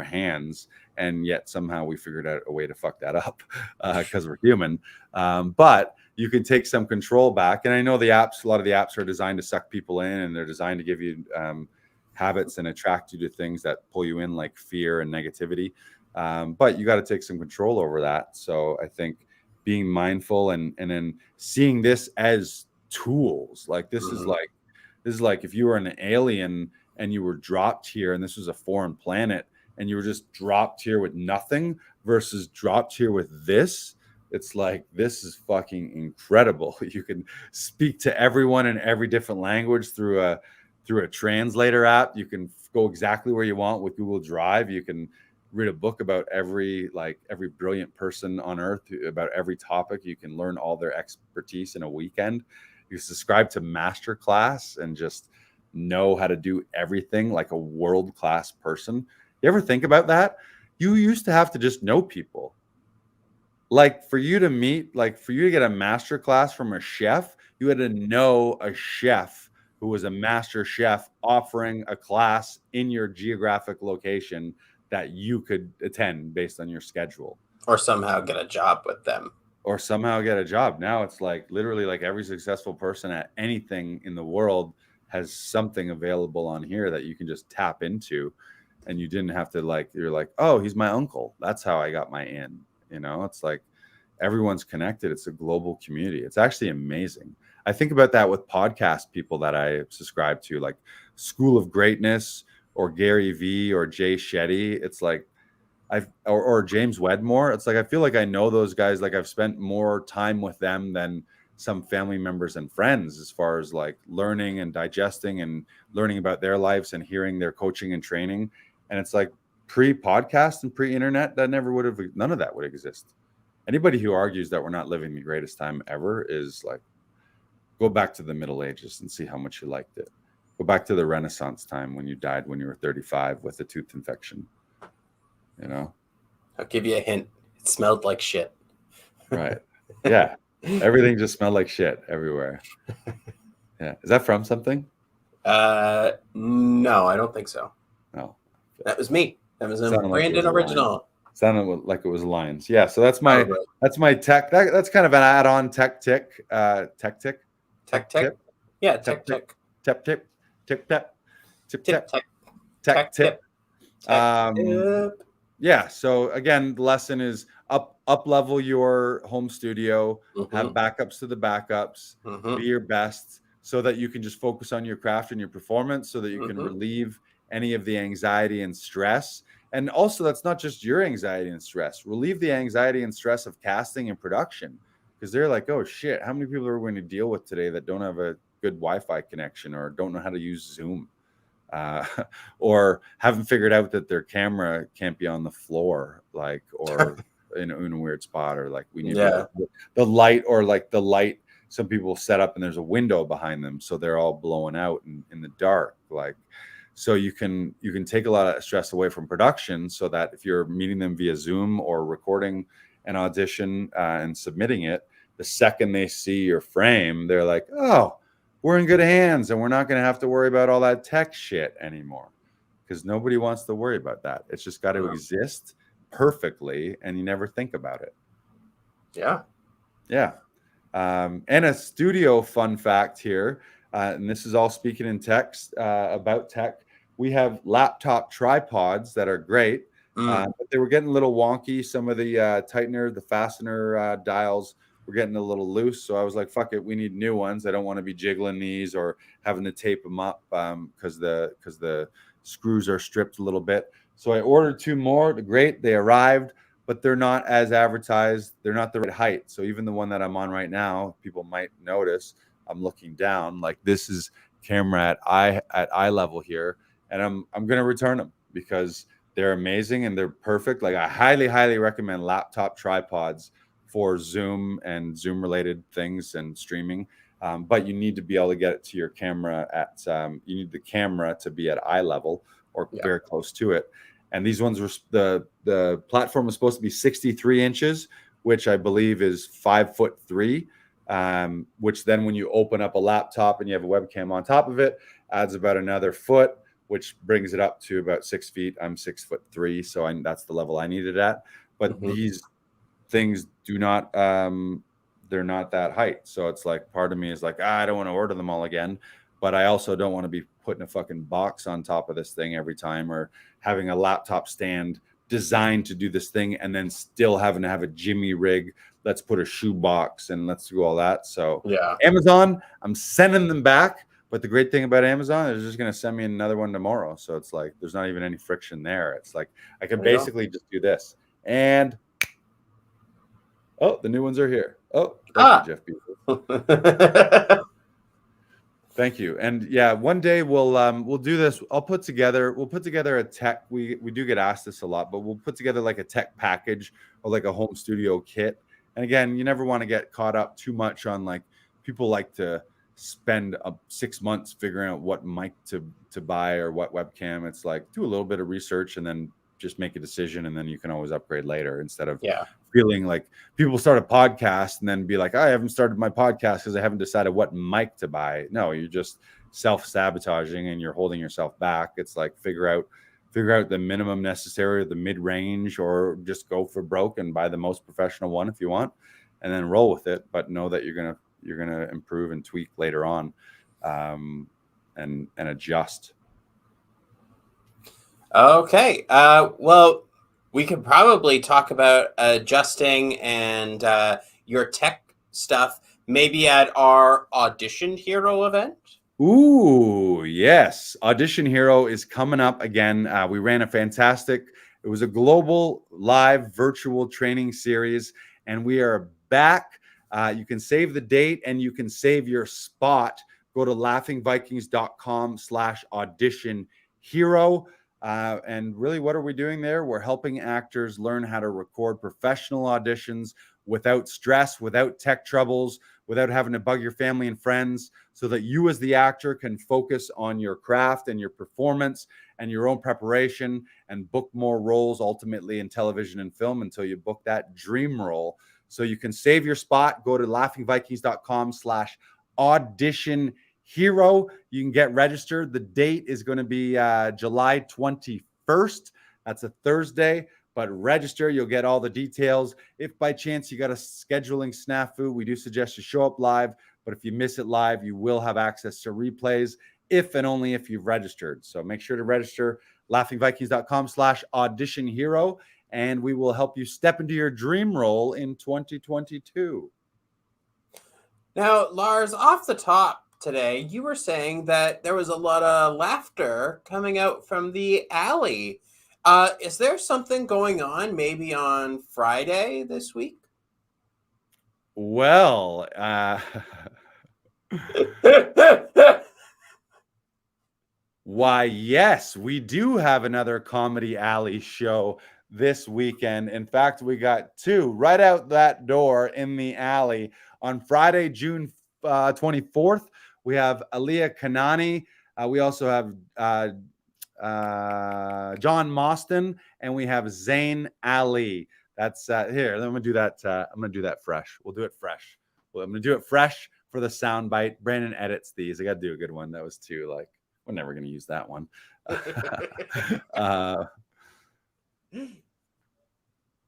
hands, and yet somehow we figured out a way to fuck that up because we're human. But you can take some control back, and I know a lot of the apps are designed to suck people in, and they're designed to give you habits and attract you to things that pull you in, like fear and negativity. But you got to take some control over that. So I think being mindful and then seeing this as tools, like this is like if you were an alien and you were dropped here, and this was a foreign planet, and you were just dropped here with nothing versus dropped here with this. It's like, this is fucking incredible. You can speak to everyone in every different language through a translator app. You can go exactly where you want with Google Drive. You can read a book about every brilliant person on earth about every topic. You can learn all their expertise in a weekend. You subscribe to masterclass and just know how to do everything like a world-class person. You ever think about that? You used to have to just know people. Like, for you to get a masterclass from a chef, you had to know a chef who was a master chef offering a class in your geographic location that you could attend based on your schedule. Or somehow get a job with them. Now it's like literally like every successful person at anything in the world has something available on here that you can just tap into, and you didn't have to you're like, oh, he's my uncle. That's how I got my in. It's like everyone's connected. It's a global community. It's actually amazing. I think about that with podcast people that I subscribe to, like School of Greatness or Gary Vee or Jay Shetty. It's like or James Wedmore. It's like I feel like I know those guys. Like, I've spent more time with them than some family members and friends, as far as like learning and digesting and learning about their lives and hearing their coaching and training. And it's like, pre-podcast and pre-internet, none of that would exist. Anybody who argues that we're not living the greatest time ever is like, go back to the Middle Ages and see how much you liked it. Go back to the Renaissance time when you died when you were 35 with a tooth infection. I'll give you a hint. It smelled like shit. Right. Yeah. Everything just smelled like shit everywhere. Yeah. Is that from something? No, I don't think so. No. That was me. That was a Sounded like Brandon it was a original. Sounded like it was Lions. Yeah. So that's my tech. That's kind of an add-on tech tick. Tech tick. Tech tip. Yeah. Tech tip. Tip tip. Tip tip. Tip Tip tip. tech Tech tip. Yeah. So again, the lesson is up level your home studio, have backups to the backups, be your best, so that you can just focus on your craft and your performance, so that you can relieve any of the anxiety and stress. And also, that's not just your anxiety and stress. Relieve the anxiety and stress of casting and production, because they're like, oh shit, how many people are we going to deal with today that don't have a good Wi-Fi connection or don't know how to use Zoom? Or haven't figured out that their camera can't be on the floor, or in a weird spot, or like we need the light, or like the light. Some people set up and there's a window behind them, so they're all blowing out in the dark. So you can take a lot of stress away from production, so that if you're meeting them via Zoom or recording an audition and submitting it, the second they see your frame, they're like, oh, we're in good hands, and we're not going to have to worry about all that tech shit anymore, because nobody wants to worry about that. It's just got to exist perfectly and you never think about it. Yeah. Yeah. And a studio fun fact here, and this is all speaking in text about tech. We have laptop tripods that are great, but they were getting a little wonky. Some of the tightener, the fastener dials were getting a little loose. So I was like, fuck it, we need new ones. I don't want to be jiggling these or having to tape them up because the screws are stripped a little bit. So I ordered 2 more. Great, they arrived, but they're not as advertised. They're not the right height. So even the one that I'm on right now, people might notice I'm looking down. Like, this is camera at eye level here, and I'm gonna return them because they're amazing and they're perfect. Like, I highly recommend laptop tripods for Zoom and Zoom related things and streaming. But you need to be able to get it to your camera at you need the camera to be at eye level or very close to it. And these ones were the platform was supposed to be 63 inches, which I believe is 5'3", which then when you open up a laptop and you have a webcam on top of it, adds about another foot, which brings it up to about 6 feet. I'm 6'3", so that's the level I needed at. But these things do not, they're not that height. So it's like, part of me is like, I don't want to order them all again. But I also don't want to be putting a fucking box on top of this thing every time, or having a laptop stand designed to do this thing and then still having to have a jimmy rig. Let's put a shoe box and let's do all that. So Amazon, I'm sending them back. But the great thing about Amazon is they're just going to send me another one tomorrow. So it's like, there's not even any friction there. It's like, I can basically just do this. And, oh, the new ones are here. Oh, thank you, Jeff Bezos. Thank you. And yeah, one day we'll do this. We'll put together a tech. We do get asked this a lot, but we'll put together like a tech package or like a home studio kit. And again, you never want to get caught up too much on, like, people like to spend 6 months figuring out what mic to buy or what webcam. It's like, do a little bit of research and then just make a decision, and then you can always upgrade later, instead of feeling like people start a podcast and then be like, I haven't started my podcast because I haven't decided what mic to buy. No, you're just self-sabotaging and you're holding yourself back. It's like, figure out the minimum necessary, or the mid-range, or just go for broke and buy the most professional one if you want, and then roll with it. But know that you're gonna improve and tweak later on, and adjust. Okay. Well, we could probably talk about adjusting and your tech stuff maybe at our Audition Hero event. Ooh, yes. Audition Hero is coming up again. We ran it was a global live virtual training series, and we are back. You can save the date and you can save your spot. Go to laughingvikings.com/audition hero. And really, what are we doing there? We're helping actors learn how to record professional auditions without stress, without tech troubles, without having to bug your family and friends, so that you as the actor can focus on your craft and your performance and your own preparation, and book more roles ultimately in television and film until you book that dream role. So you can save your spot. Go to laughingvikings.com/audition hero. You can get registered. The date is going to be July 21st. That's a Thursday. But register, you'll get all the details. If by chance you got a scheduling snafu, we do suggest you show up live. But if you miss it live, you will have access to replays, if and only if you've registered. So make sure to register, laughingvikings.com/audition hero, and we will help you step into your dream role in 2022. Now, Lars, off the top today, you were saying that there was a lot of laughter coming out from the alley. Is there something going on maybe on Friday this week? Well, why, yes, we do have another Comedy Alley show this weekend. In fact, we got 2 right out that door in the alley. On Friday, June 24th, we have Aliyah Kanani. We also have John Mostyn, and we have Zayn Ali. That's here. I'm gonna do that. I'm gonna do that fresh. We'll do it fresh. Well, I'm gonna do it fresh for the soundbite. Brandon edits these. I gotta do a good one. That was too, like, we're never gonna use that one.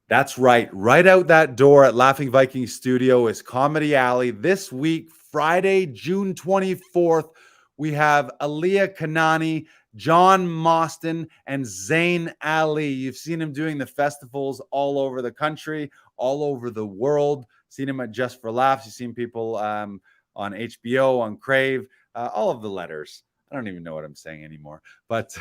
That's right. Right out that door at Laughing Viking Studio is Comedy Alley. This week, Friday, June 24th, we have Aaliyah Kanani, John Mostyn, and Zayn Ali. You've seen him doing the festivals all over the country, all over the world. Seen him at Just for Laughs. You've seen people on HBO, on Crave, all of the letters. I don't even know what I'm saying anymore. But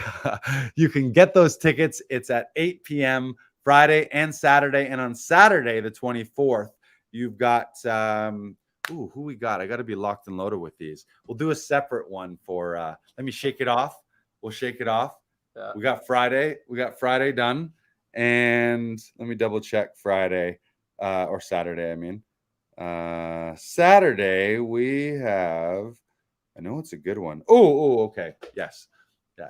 you can get those tickets. It's at 8 p.m. Friday and Saturday. And on Saturday, the 24th, you've got, who we got? I got to be locked and loaded with these. We'll do a separate one for, let me shake it off. We'll shake it off. Yeah. We got Friday done. And let me double check Friday or Saturday, I mean. Saturday, we have, I know it's a good one. Oh, okay. Yes. Okay.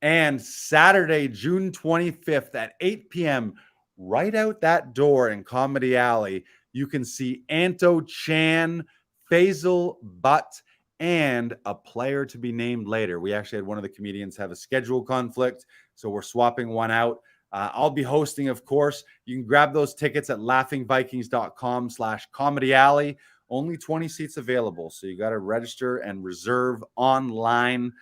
And Saturday, June 25th at 8 p.m., right out that door in Comedy Alley, you can see Anto Chan, Faisal Butt, and a player to be named later. We actually had one of the comedians have a schedule conflict, so we're swapping one out. I'll be hosting, of course. You can grab those tickets at laughingvikings.com/comedy alley. Only 20 seats available, so you got to register and reserve online.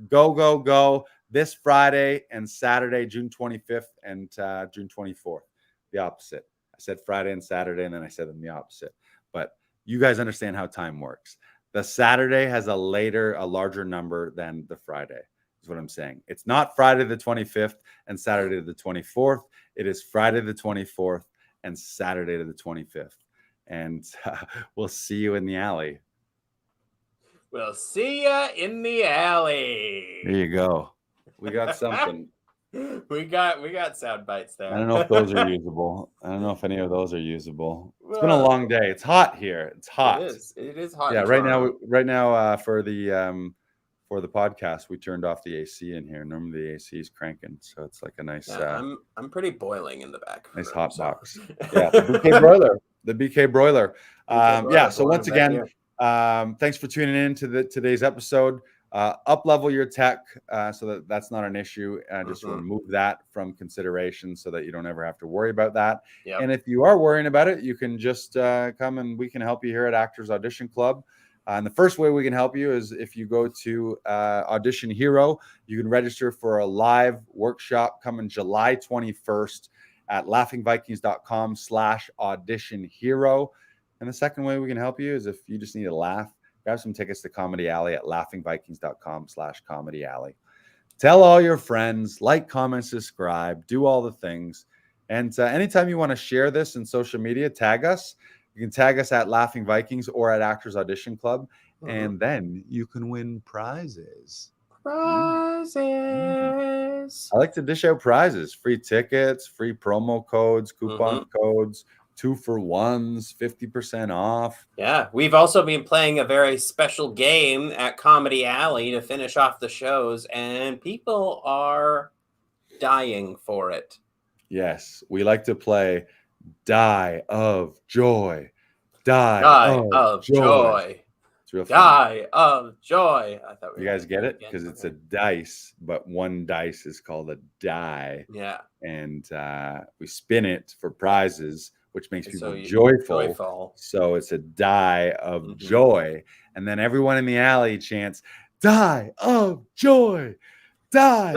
Go. This Friday and Saturday, June 25th and June 24th. The opposite. I said Friday and Saturday, and then I said them the opposite. But you guys understand how time works. The Saturday has a larger number than the Friday, is what I'm saying. It's not Friday the 25th and Saturday the 24th. It is Friday the 24th and Saturday the 25th. And we'll see you in the alley. We'll see ya in the alley. There you go. We got something. we got sound bites there. I don't know if those are usable. I don't know if any of those are usable. It's been a long day. It's hot here. It's hot. It is hot. Yeah, right now for the podcast, we turned off the AC in here. Normally the AC is cranking, so it's like a nice. Yeah, I'm pretty boiling in the back. Nice hot box. Yeah, the BK broiler. The BK broiler. Yeah. So once again, thanks for tuning in to today's episode. Up level your tech so that's not an issue. Just remove that from consideration so that you don't ever have to worry about that. Yep. And if you are worrying about it, you can just come and we can help you here at Actors Audition Club. And the first way we can help you is if you go to Audition Hero. You can register for a live workshop coming July 21st at laughingvikings.com/audition hero. And the second way we can help you is if you just need a laugh, grab some tickets to Comedy Alley at laughingvikings.com/comedy alley. Tell all your friends, like, comment, subscribe, do all the things. And anytime you want to share this in social media, tag us. You can tag us at Laughing Vikings or at Actors Audition Club. And then you can win prizes. Prizes. I like to dish out prizes, free tickets, free promo codes, coupon codes, 2-for-1s, 50% off. Yeah, we've also been playing a very special game at Comedy Alley to finish off the shows, and people are dying for it. Yes, we like to play Die of Joy. Die of Joy. It's real fun. Die of Joy. I thought you guys get it? Because it's a dice, but one dice is called a die. Yeah. And we spin it for prizes, which makes people joyful. So it's a die of joy. And then everyone in the alley chants, Die of Joy. Die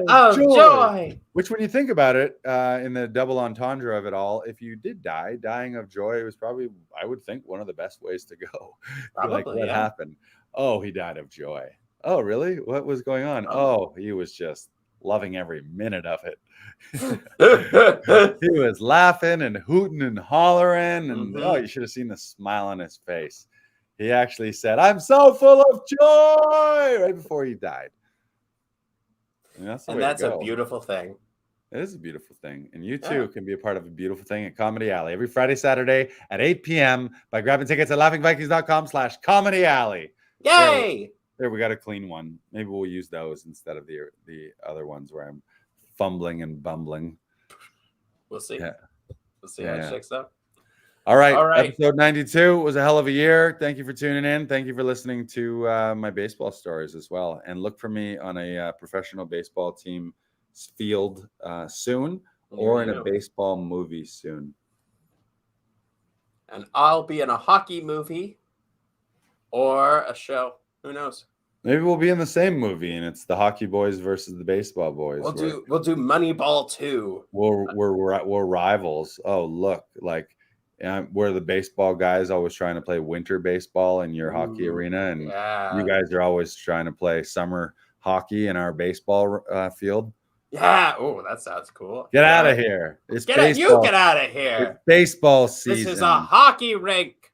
of joy. Which, when you think about it, in the double entendre of it all, if you did die, dying of joy was probably, I would think, one of the best ways to go. Probably, like, what happened? Oh, he died of joy. Oh, really? What was going on? Oh, he was just loving every minute of it. He was laughing and hooting and hollering, and oh, you should have seen the smile on his face. He actually said, "I'm so full of joy," right before he died. And that's a beautiful thing. It is a beautiful thing. And you too can be a part of a beautiful thing at Comedy Alley every Friday, Saturday at 8 p.m. by grabbing tickets at laughingvikings.com/comedy alley. Yay! There, we got a clean one. Maybe we'll use those instead of the other ones where I'm fumbling and bumbling. We'll see. Yeah. We'll see how it shakes up. All right. Episode 92 was a hell of a year. Thank you for tuning in. Thank you for listening to my baseball stories as well. And look for me on a professional baseball team field soon. or in a You. baseball movie soon. And I'll be in a hockey movie or a show. Who knows? Maybe we'll be in the same movie, and it's the hockey boys versus the baseball boys. We'll do Moneyball 2. We're rivals. Oh, look, like where the baseball guys always trying to play winter baseball in your hockey arena, and you guys are always trying to play summer hockey in our baseball field. Yeah. Oh, that sounds cool. Get out of here! It's Get out of here! It's baseball season. This is a hockey rink.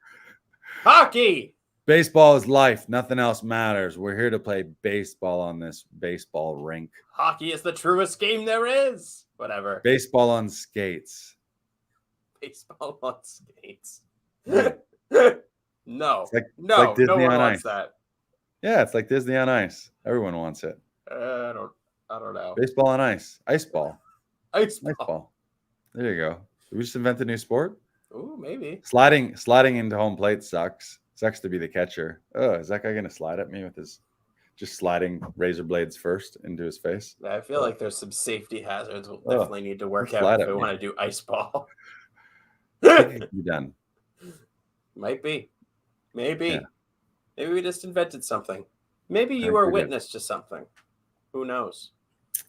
Hockey. Baseball is life. Nothing else matters. We're here to play baseball on this baseball rink. Hockey is the truest game there is. Whatever. Baseball on skates. Baseball on skates. Yeah. No. It's like no Disney one on wants ice. that. Yeah, it's like Disney on ice. Everyone wants it. I don't know. Baseball on ice. Ice ball. Ice ball. There you go. Did we just invent a new sport? Ooh, maybe. Sliding into home plate sucks. Sucks to be the catcher. Oh, is that guy gonna slide at me with his just sliding razor blades first into his face? I feel like there's some safety hazards we'll definitely need to work out if we want to do ice ball. Be done. Might be. Maybe. Yeah. Maybe we just invented something. Maybe you were witness to something. Who knows?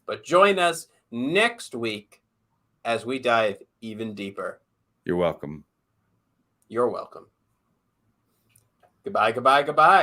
But join us next week as we dive even deeper. You're welcome. You're welcome. Goodbye, goodbye, goodbye.